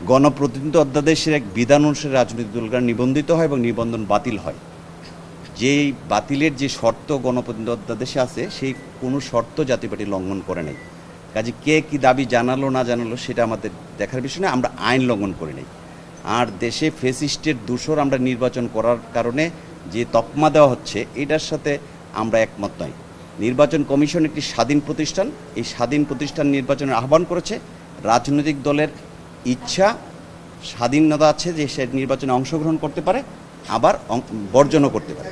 গণপ্রতিনিধি অধ্যাদেশের এক বিধান অনুসারে রাজনৈতিক দলগুলো নিবন্ধিত হয় এবং নিবন্ধন বাতিল হয়। যেই বাতিলের যে শর্ত গণপ্রতিনিধি অধ্যাদেশে আছে, সেই কোনো শর্ত জাতীয় পার্টি লঙ্ঘন করে নাই। কাজে কে কী দাবি জানালো না জানালো সেটা আমাদের দেখার বিষয় না, আমরা আইন লঙ্ঘন করি নাই। আর দেশে ফ্যাসিস্টের দূষর আমরা নির্বাচন করার কারণে যে তকমা দেওয়া হচ্ছে, এটার সাথে আমরা একমত নই। নির্বাচন কমিশন একটি স্বাধীন প্রতিষ্ঠান, এই স্বাধীন প্রতিষ্ঠান নির্বাচনের আহ্বান করেছে। রাজনৈতিক দলের ইচ্ছা, স্বাধীনতা আছে যে সে নির্বাচনে অংশগ্রহণ করতে পারে, আবার বর্জনও করতে পারে।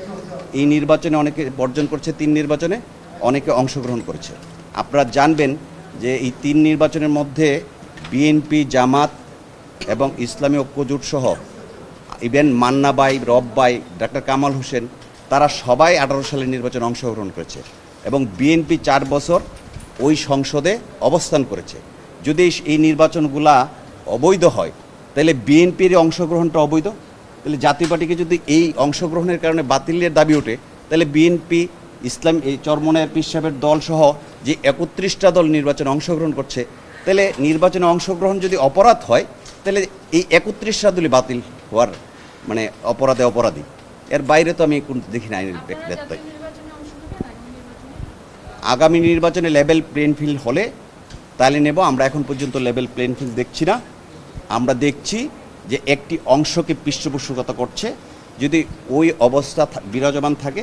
এই নির্বাচনে অনেকে বর্জন করছে, 3 নির্বাচনে অনেকে অংশগ্রহণ করেছে। আপনারা জানবেন যে এই 3 নির্বাচনের মধ্যে বিএনপি, জামাত এবং ইসলামী ঐক্যজোট সহ ইভেন মান্না বাই, রব বাই, ডাক্তার কামাল হোসেন, তারা সবাই 18 সালের নির্বাচনে অংশগ্রহণ করেছে এবং বিএনপি 4 বছর ওই সংসদে অবস্থান করেছে। যদি এই নির্বাচনগুলা অবৈধ হয়, তাহলে বিএনপির অংশগ্রহণটা অবৈধ। তাহলে জাতীয় পার্টিকে যদি এই অংশগ্রহণের কারণে বাতিলের দাবি ওঠে, তাহলে বিএনপি, ইসলাম, এই চরমনায়ের পীর সাহেবের দল সহ যে 31টা দল নির্বাচনে অংশগ্রহণ করছে, তাহলে নির্বাচনে অংশগ্রহণ যদি অপরাধ হয়, তাহলে এই 31টা দলই বাতিল হওয়ার মানে অপরাধী। এর বাইরে তো আমি কোন দেখি না আইনের ব্যত্যয়। আগামী নির্বাচনে লেভেল প্লেইং ফিল্ড হলে তাহলে নেব। আমরা এখন পর্যন্ত লেভেল প্লেইং ফিল্ড দেখছি না। আমরা দেখছি যে একটি অংশকে পৃষ্ঠপোষকতা করছে। যদি ওই অবস্থা বিরাজমান থাকে,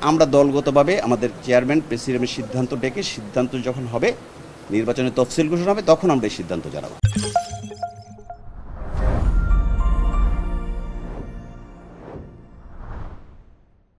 আমরা দলগতভাবে আমাদের চেয়ারম্যান, প্রেসিডেন্টের সিদ্ধান্ত ডেকে, সিদ্ধান্ত যখন হবে, নির্বাচনের তফসিল ঘোষণা হবে, তখন আমরা এই সিদ্ধান্ত জানাবো।